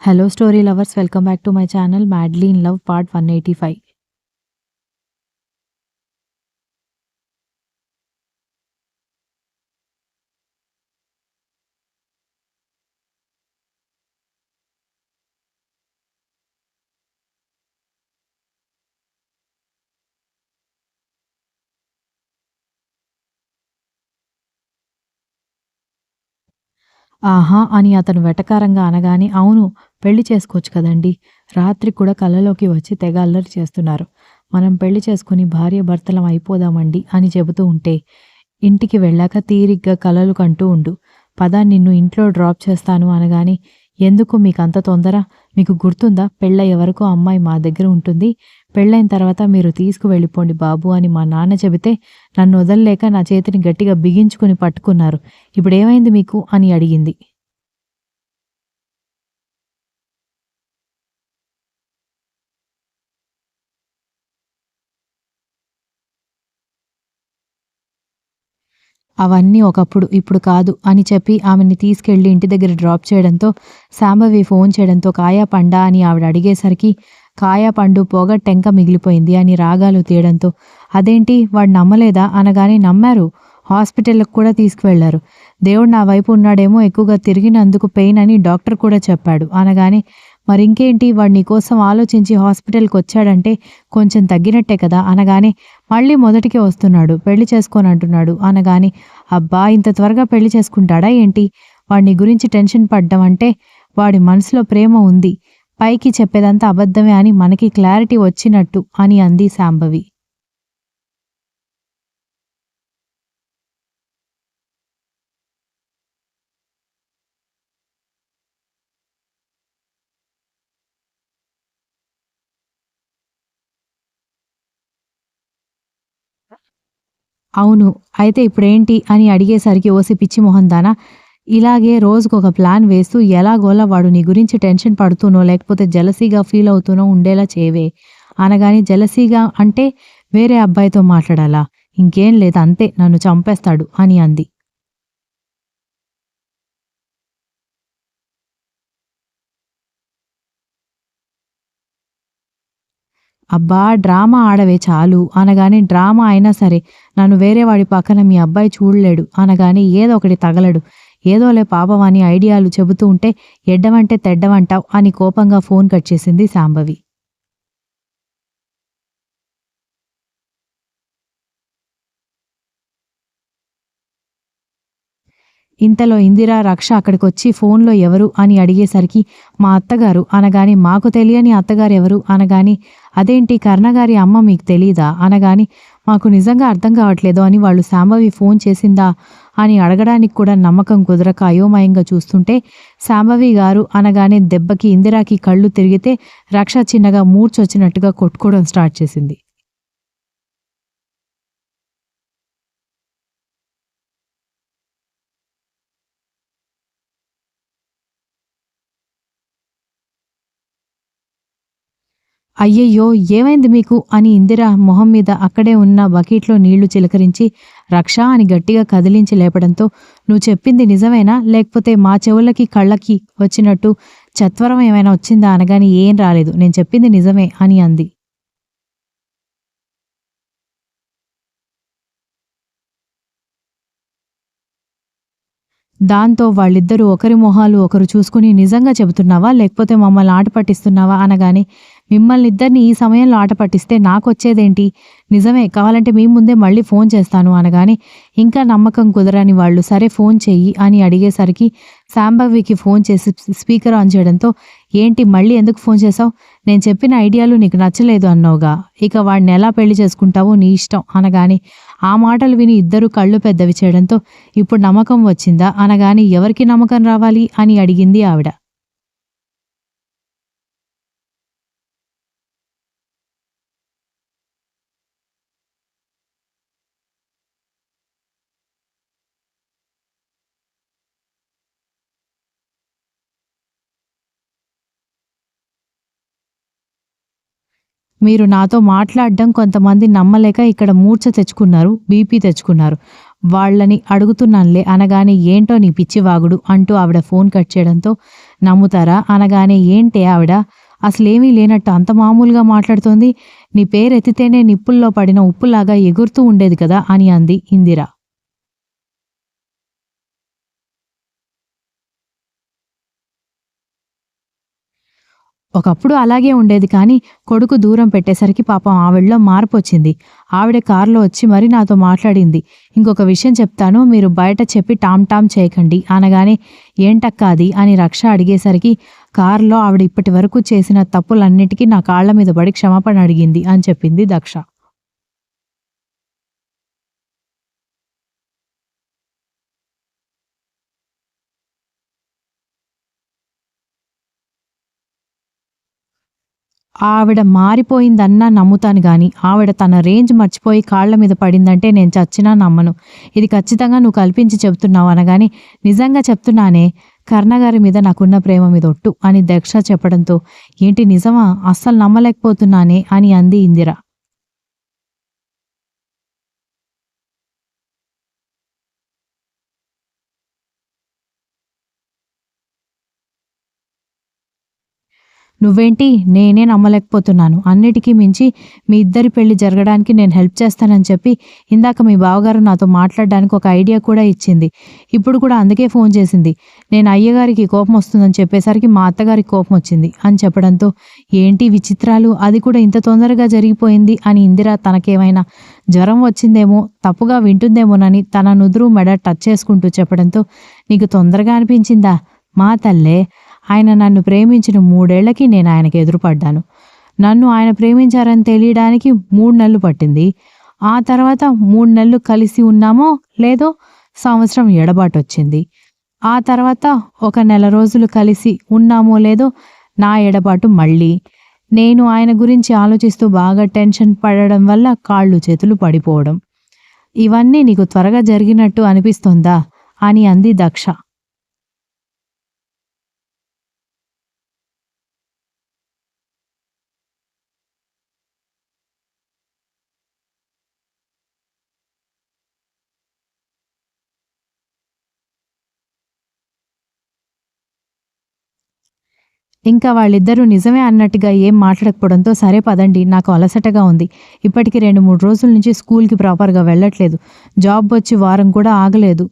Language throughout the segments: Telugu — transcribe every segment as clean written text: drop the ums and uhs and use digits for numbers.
Hello, story lovers. Welcome back to my channel, Madly in Love, part 185. ఆహా! అని అతను వెటకారంగా అనగానే, అవును, పెళ్లి చేసుకోవచ్చు కదండీ! రాత్రి కూడా కలలోకి వచ్చి తెగ అల్లరి చేస్తున్నారు. మనం పెళ్లి చేసుకొని భార్యాభర్తలం అయిపోదామండి అని చెబుతూ ఉంటే, ఇంటికి వెళ్ళాక తీరిగ్గా కలలు కంటూ ఉండు. పద నిన్ను ఇంట్లో డ్రాప్ చేస్తాను అనగానే, ఎందుకు మీకంత తొందర? మీకు గుర్తుందా? పెళ్ళయ్యే వరకు అమ్మాయి మా దగ్గర ఉంటుంది. పెళ్ళైన తర్వాత మీరు తీసుకువెళ్ళిపోండి బాబు అని మా నాన్న చెబితే, నన్ను వదలలేక నా చేతిని గట్టిగా బిగించుకుని పట్టుకున్నారు. ఇప్పుడేమైంది మీకు అని అడిగింది. అవన్నీ ఒకప్పుడు, ఇప్పుడు కాదు అని చెప్పి ఆమెని తీసుకెళ్లి ఇంటి దగ్గర డ్రాప్ చేయడంతో, శాంభవి ఫోన్ చేయడంతో కాయా పండా అని ఆవిడ అడిగేసరికి, కాయా పండు పోగా టెంక మిగిలిపోయింది అని రాగాలు తీయడంతో, అదేంటి వాడు నమ్మలేదా అనగానే, నమ్మారు. హాస్పిటల్‌కి కూడా తీసుకువెళ్లారు. దేవుడు నా వైపు ఉన్నాడేమో, ఎక్కువగా తిరిగినందుకు పెయిన్ అని డాక్టర్ కూడా చెప్పాడు అనగానే, మరింకేంటి వాడు నీకోసం ఆలోచించి హాస్పిటల్‌కొచ్చాడంటే కొంచెం తగ్గినట్టే కదా అనగానే, మళ్ళీ మొదటికే వస్తున్నాడు. పెళ్లి చేసుకోనంటున్నాడు అనగానే, అబ్బా! ఇంత త్వరగా పెళ్లి చేసుకుంటాడా ఏంటి? వాడి గురించి టెన్షన్ పడ్డం అంటే వాడి మనసులో ప్రేమ ఉంది. పైకి చెప్పేదంతా అబద్ధమే అని మనకి క్లారిటీ వచ్చినట్టు అని అంది శాంభవి. అవును. అయితే ఇప్పుడేంటి అని అడిగేసరికి, ఓసి పిచ్చి మొహందానా! ఇలాగే రోజుకొక ప్లాన్ వేస్తూ ఎలాగోలా వాడు నీ గురించి టెన్షన్ పడుతూనో, లేకపోతే జెలసీగా ఫీల్ అవుతూనో ఉండేలా చేయవే. అనగానే, జెలసీగా అంటే వేరే అబ్బాయితో మాట్లాడాలా? ఇంకేం లేదు, అంతే, నన్ను చంపేస్తాడు అని అంది. అబ్బా! డ్రామా ఆడవే చాలు అనగానే, డ్రామా అయినా సరే నన్ను వేరే వాడి పక్కన మీ అబ్బాయి చూడలేడు అనగానే, ఏదో ఒకటి తగలడు. ఏదోలే పాపం అని ఐడియాలు చెబుతూ ఉంటే, ఎడ్డమంటే తెడ్డమంటావ్ అని కోపంగా ఫోన్ కట్ చేసింది శాంభవి. ఇంతలో ఇందిర, రక్ష అక్కడికొచ్చి ఫోన్‌లో ఎవరు అని అడిగేసరికి, మా అత్తగారు అనగానే, మాకు తెలియని అత్తగారెవరు అనగానే, అదేంటి కర్ణగారి అమ్మ మీకు తెలీదా అనగానే, మాకు నిజంగా అర్థం కావట్లేదు అని వాళ్ళు శాంభవి ఫోన్ చేసిందా అని అడగడానికి కూడా నమ్మకం కుదరక అయోమయంగా చూస్తుంటే, శాంభవి గారు అనగానే దెబ్బకి ఇందిరకి కళ్ళు తిరిగితే, రక్ష చిన్నగా మూర్ఛొచ్చినట్టుగా కొట్టుకోవడం స్టార్ట్ చేసింది. అయ్యయ్యో! ఏమైంది మీకు అని ఇందిర మొహం మీద అక్కడే ఉన్న బకెట్‌లో నీళ్లు చిలకరించి, రక్షా అని గట్టిగా కదిలించి లేపడంతో, నువ్వు చెప్పింది నిజమేనా? లేకపోతే మా చెవులకి, కళ్ళకి వచ్చినట్టు చత్వరం ఏమైనా వచ్చిందా అనగానే, ఏం రాలేదు, నేను చెప్పింది నిజమే అని అంది. దాంతో వాళ్ళిద్దరూ ఒకరి మొహాలు ఒకరు చూసుకుని, నిజంగా చెబుతున్నావా? లేకపోతే మమ్మల్ని ఆట పట్టిస్తున్నావా? అనగానే, మిమ్మల్నిద్దరిని ఈ సమయంలో ఆట పట్టిస్తే నాకొచ్చేదేంటి? నిజమే, కావాలంటే మీ ముందే మళ్ళీ ఫోన్ చేస్తాను అనగానే, ఇంకా నమ్మకం కుదరని వాళ్ళు, సరే ఫోన్ చెయ్యి అని అడిగేసరికి, శాంభవికి ఫోన్ చేసి స్పీకర్ ఆన్ చేయడంతో, ఏంటి మళ్ళీ ఎందుకు ఫోన్ చేశావు? నేను చెప్పిన ఐడియాలు నీకు నచ్చలేదు అన్నావుగా, ఇక వాడిని ఎలా పెళ్లి చేసుకుంటావో నీ ఇష్టం అనగానే, ఆ మాటలు విని ఇద్దరూ కళ్ళు పెద్దవి చేయడంతో, ఇప్పుడు నమ్మకం వచ్చిందా అనగానే, ఎవరికి నమ్మకం రావాలి అని అడిగింది ఆవిడ. మీరు నాతో మాట్లాడడం కొంతమంది నమ్మలేక ఇక్కడ మూర్ఛ తెచ్చుకున్నారు, బీపీ తెచ్చుకున్నారు. వాళ్ళని అడుగుతున్నానులే అనగానే, ఏంటో నీ పిచ్చి వాగుడు అంటూ ఆవిడ ఫోన్ కట్ చేయడంతో, నమ్ముతారా అనగానే ఏంటే ఆవిడ అసలేమీ లేనట్టు అంత మామూలుగా మాట్లాడుతోంది. నీ పేరెత్తితేనే నిప్పుల్లో పడిన ఉప్పులాగా ఎగురుతూ ఉండేది కదా అని అంది ఇందిర. ఒకప్పుడు అలాగే ఉండేది కానీ కొడుకు దూరం పెట్టేసరికి పాపం ఆవిడలో మార్పొచ్చింది. ఆవిడే కారులో వచ్చి మరీ నాతో మాట్లాడింది. ఇంకొక విషయం చెప్తాను, మీరు బయట చెప్పి టామ్ టామ్ చేయకండి అనగానే ఏంటక్కా అది అని రక్ష అడిగేసరికి కారులో ఆవిడ ఇప్పటి వరకు చేసిన తప్పులన్నిటికీ నా కాళ్ల మీద పడి క్షమాపణ అడిగింది అని చెప్పింది దక్ష. ఆవిడ మారిపోయిందన్నా నమ్ముతాను గాని, ఆవిడ తన రేంజ్ మర్చిపోయి కాళ్ళ మీద పడిందంటే నేను చచ్చినా నమ్మను. ఇది ఖచ్చితంగా నువ్వు కల్పించి చెబుతున్నావు అనగానే, నిజంగా చెప్తున్నానే, కర్ణగారి మీద నాకున్న ప్రేమ మీద ఒట్టు అని దక్ష చెప్పడంతో, ఏంటి నిజమా? అస్సలు నమ్మలేకపోతున్నానే అని అంది ఇందిర. నువ్వేంటి నేనే నమ్మలేకపోతున్నాను. అన్నిటికీ మించి మీ ఇద్దరి పెళ్లి జరగడానికి నేను హెల్ప్ చేస్తానని చెప్పి ఇందాక మీ బావగారు నాతో మాట్లాడడానికి ఒక ఐడియా కూడా ఇచ్చింది. ఇప్పుడు కూడా అందుకే ఫోన్ చేసింది. నేను అయ్యగారికి కోపం వస్తుందని చెప్పేసరికి మా అత్తగారికి కోపం వచ్చింది అని చెప్పడంతో ఏంటి విచిత్రాలు, అది కూడా ఇంత తొందరగా జరిగిపోయింది అని ఇందిర తనకేమైనా జ్వరం వచ్చిందేమో, తప్పుగా వింటుందేమోనని తన నుదురు మెడ టచ్ చేసుకుంటూ చెప్పడంతో నీకు తొందరగా అనిపించిందా? మా తల్లే, ఆయన నన్ను ప్రేమించిన 3 ఏళ్లకి నేను ఆయనకి ఎదురుపడ్డాను. నన్ను ఆయన ప్రేమించారని తెలియడానికి 3 నెలలు పట్టింది. ఆ తర్వాత 3 నెలలు కలిసి ఉన్నామో లేదో సంవత్సరం ఎడబాటొచ్చింది. ఆ తర్వాత ఒక నెల రోజులు కలిసి ఉన్నామో లేదో నా ఎడబాటు మళ్ళీ. నేను ఆయన గురించి ఆలోచిస్తూ బాగా టెన్షన్ పడడం వల్ల కాళ్ళు చేతులు పడిపోవడం. ఇవన్నీ నీకు త్వరగా జరిగినట్టు అనిపిస్తోందా అని అంది దక్ష. ఇంకా వాళ్ళిద్దరూ నిజమే అన్నట్టుగా ఏం మాట్లాడకపోవడంతో సరే పదండి, నాకు అలసటగా ఉంది. ఇప్పటికి 2-3 రోజుల నుంచి స్కూల్‌కి ప్రాపర్‌గా వెళ్ళట్లేదు. జాబ్ వచ్చి వారం కూడా ఆగలేదు.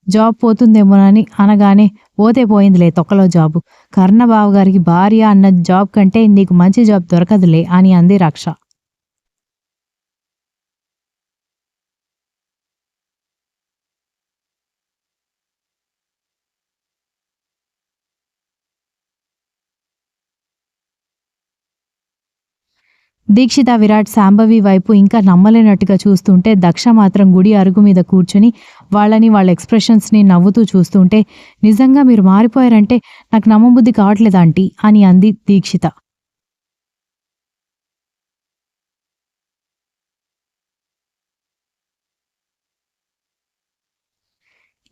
జాబ్ పోతుందేమోనని అనగానే పోతే పోయిందిలే తొక్కలో జాబు. కర్ణ బావగారికి భార్య అన్న జాబ్ కంటే నీకు మంచి జాబ్ దొరకదులే అని అంది రక్ష. దీక్షిత, విరాట్, శాంభవి వైపు ఇంకా నమ్మలేనట్టుగా చూస్తుంటే దక్ష మాత్రం గుడి అరుగు మీద కూర్చుని వాళ్ళని వాళ్ళ ఎక్స్‌ప్రెషన్స్‌ని నవ్వుతూ చూస్తుంటే నిజంగా మీరు మారిపోయారంటే నాకు నమ్మబుద్ధి కావట్లేదు ఆంటీ అని అంది దీక్షిత.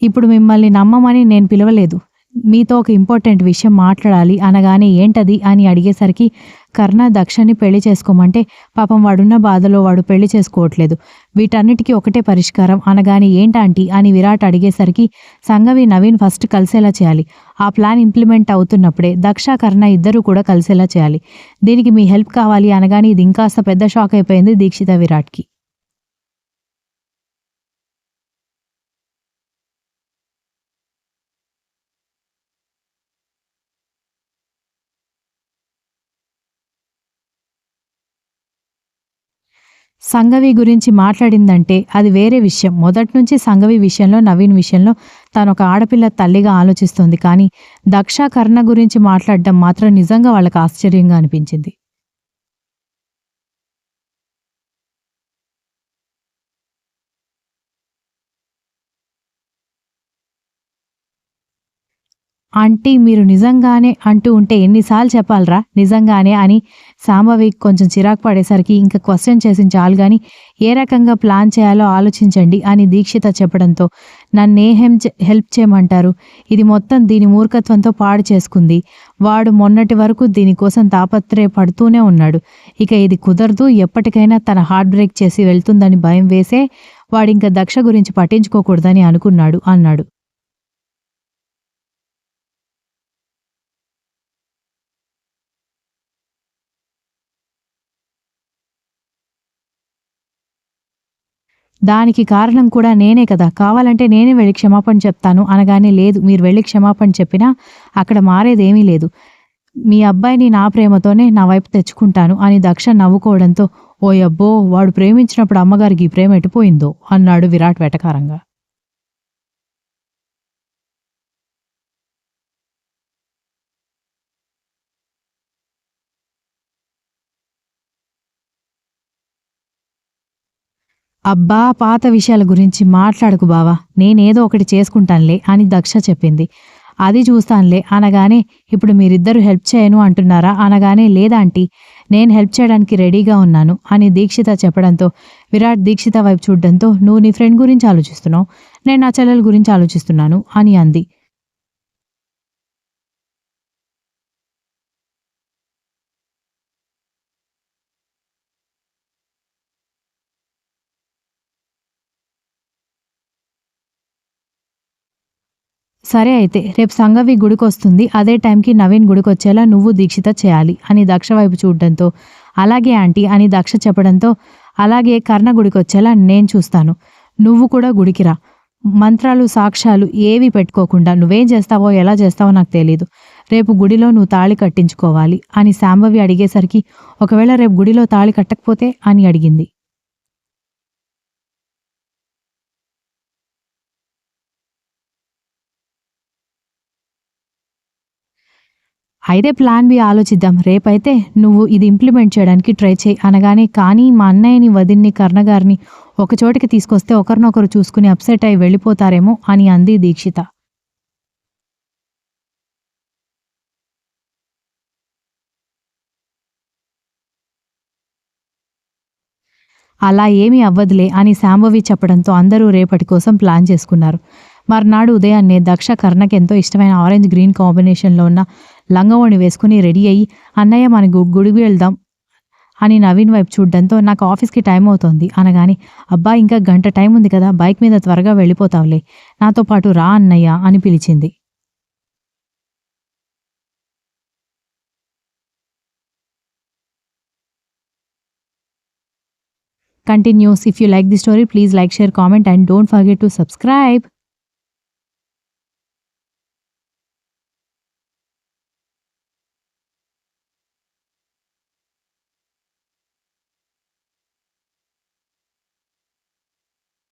ఇప్పుడు మిమ్మల్ని నమ్మమని నేను పిలవలేదు. మీతో ఒక ఇంపార్టెంట్ విషయం మాట్లాడాలి అనగానే ఏంటది అని అడిగేసరికి కర్ణ దక్షని పెళ్లి చేసుకోమంటే పాపం వాడున్న బాధలో వాడు పెళ్లి చేసుకోవట్లేదు. వీటన్నిటికీ ఒకటే పరిష్కారం అనగానే ఏంటాంటీ అని విరాట్ అడిగేసరికి సంగవి నవీన్ ఫస్ట్ కలిసేలా చేయాలి. ఆ ప్లాన్ ఇంప్లిమెంట్ అవుతున్నప్పుడే దక్ష కర్ణ ఇద్దరూ కూడా కలిసేలా చేయాలి. దీనికి మీ హెల్ప్ కావాలి అనగానే ఇది ఇంకాస్త పెద్ద షాక్ అయిపోయింది దీక్షిత విరాట్‌కి. సంఘవి గురించి మాట్లాడిందంటే అది వేరే విషయం. మొదట్నుంచి సంఘవి విషయంలో, నవీన్ విషయంలో తానొక ఆడపిల్ల తల్లిగా ఆలోచిస్తోంది. కానీ దక్ష, కర్ణ గురించి మాట్లాడడం మాత్రం నిజంగా వాళ్ళకి ఆశ్చర్యంగా అనిపించింది. ఆంటీ మీరు నిజంగానే అంటూ ఉంటే ఎన్నిసార్లు చెప్పాలిరా నిజంగానే అని సాంబవి కొంచెం చిరాకు పడేసరికి ఇంక క్వశ్చన్ చేసింది చాలు గాని ఏ రకంగా ప్లాన్ చేయాలో ఆలోచించండి అని దీక్షిత చెప్పడంతో నన్నేం హెల్ప్ చేయమంటారు, ఇది మొత్తం దీని మూర్ఖత్వంతో పాడు చేసుకుంది. వాడు మొన్నటి వరకు దీనికోసం తాపత్రయపడుతూనే ఉన్నాడు. ఇక ఇది కుదరదు, ఎప్పటికైనా తన హార్ట్ బ్రేక్ చేసి వెళ్తుందని భయం వేసే వాడింక దక్ష గురించి పట్టించుకోకూడదని అనుకున్నాడు అన్నాడు. దానికి కారణం కూడా నేనే కదా! కావాలంటే నేనే వెళ్లి క్షమాపణ చెప్తాను అనగానే, లేదు మీరు వెళ్లి క్షమాపణ చెప్పినా అక్కడ మారేదేమీ లేదు. మీ అబ్బాయిని నా ప్రేమతోనే నా వైపు తెచ్చుకుంటాను అని దక్ష నవ్వుకోవడంతో, ఓయబ్బో! వాడు ప్రేమించినప్పుడు అమ్మగారికి ఈ ప్రేమ ఎటుపోయిందో అన్నాడు విరాట్ వెటకారంగా. అబ్బా! పాత విషయాల గురించి మాట్లాడకు బావ. నేనేదో ఒకటి చేసుకుంటానులే అని దక్ష చెప్పింది. అది చూస్తానులే అనగానే, ఇప్పుడు మీరిద్దరూ హెల్ప్ చేయను అంటున్నారా అనగానే, లేదాంటీ నేను హెల్ప్ చేయడానికి రెడీగా ఉన్నాను అని దీక్షిత చెప్పడంతో విరాట్ దీక్షిత వైపు చూడ్డంతో, నువ్వు నీ ఫ్రెండ్ గురించి ఆలోచిస్తున్నావు. నేను నా చెల్లెల గురించి ఆలోచిస్తున్నాను అని అంది. సరే అయితే రేపు సంగవి గుడికొస్తుంది. అదే టైంకి నవీన్ గుడికొచ్చేలా నువ్వు దీక్షిత చేయాలి అని దక్ష వైపు చూడ్డంతో, అలాగే ఆంటీ అని దక్ష చెప్పడంతో, అలాగే కర్ణ గుడికొచ్చేలా నేను చూస్తాను. నువ్వు కూడా గుడికి రా. మంత్రాలు, సాక్ష్యాలు ఏవి పెట్టుకోకుండా నువ్వేం చేస్తావో, ఎలా చేస్తావో నాకు తెలీదు. రేపు గుడిలో నువ్వు తాళి కట్టించుకోవాలి అని శాంభవి అడిగేసరికి, ఒకవేళ రేపు గుడిలో తాళి కట్టకపోతే అని అడిగింది. అయితే ప్లాన్ బి ఆలోచిద్దాం. రేపైతే నువ్వు ఇది ఇంప్లిమెంట్ చేయడానికి ట్రై చెయి అనగానే, కానీ మా అన్నయ్యని, వదిన్ని, కర్ణగారిని ఒక చోటికి తీసుకొస్తే ఒకరినొకరు చూసుకుని అప్సెట్ అయి వెళ్ళిపోతారేమో అని అంది దీక్షిత. అలా ఏమీ అవ్వదులే అని శాంభవి చెప్పడంతో అందరూ రేపటి కోసం ప్లాన్ చేసుకున్నారు. మర్నాడు ఉదయాన్నే దక్ష కర్ణకెంతో ఇష్టమైన ఆరెంజ్ గ్రీన్ కాంబినేషన్‌లో ఉన్న లంగావోణి వేసుకుని రెడీ అయ్యి, అన్నయ్య మన గుడికి వెళ్దాం అని నవీన్ వైపు చూడ్డంతో, నాకు ఆఫీస్‌కి టైం అవుతోంది అనగానే, అబ్బా! ఇంకా గంట టైం ఉంది కదా! బైక్ మీద త్వరగా వెళ్ళిపోతావులే. నాతో పాటు రా అన్నయ్య అని పిలిచింది. Continues. If you like the story, please like, share, comment and don't forget to subscribe.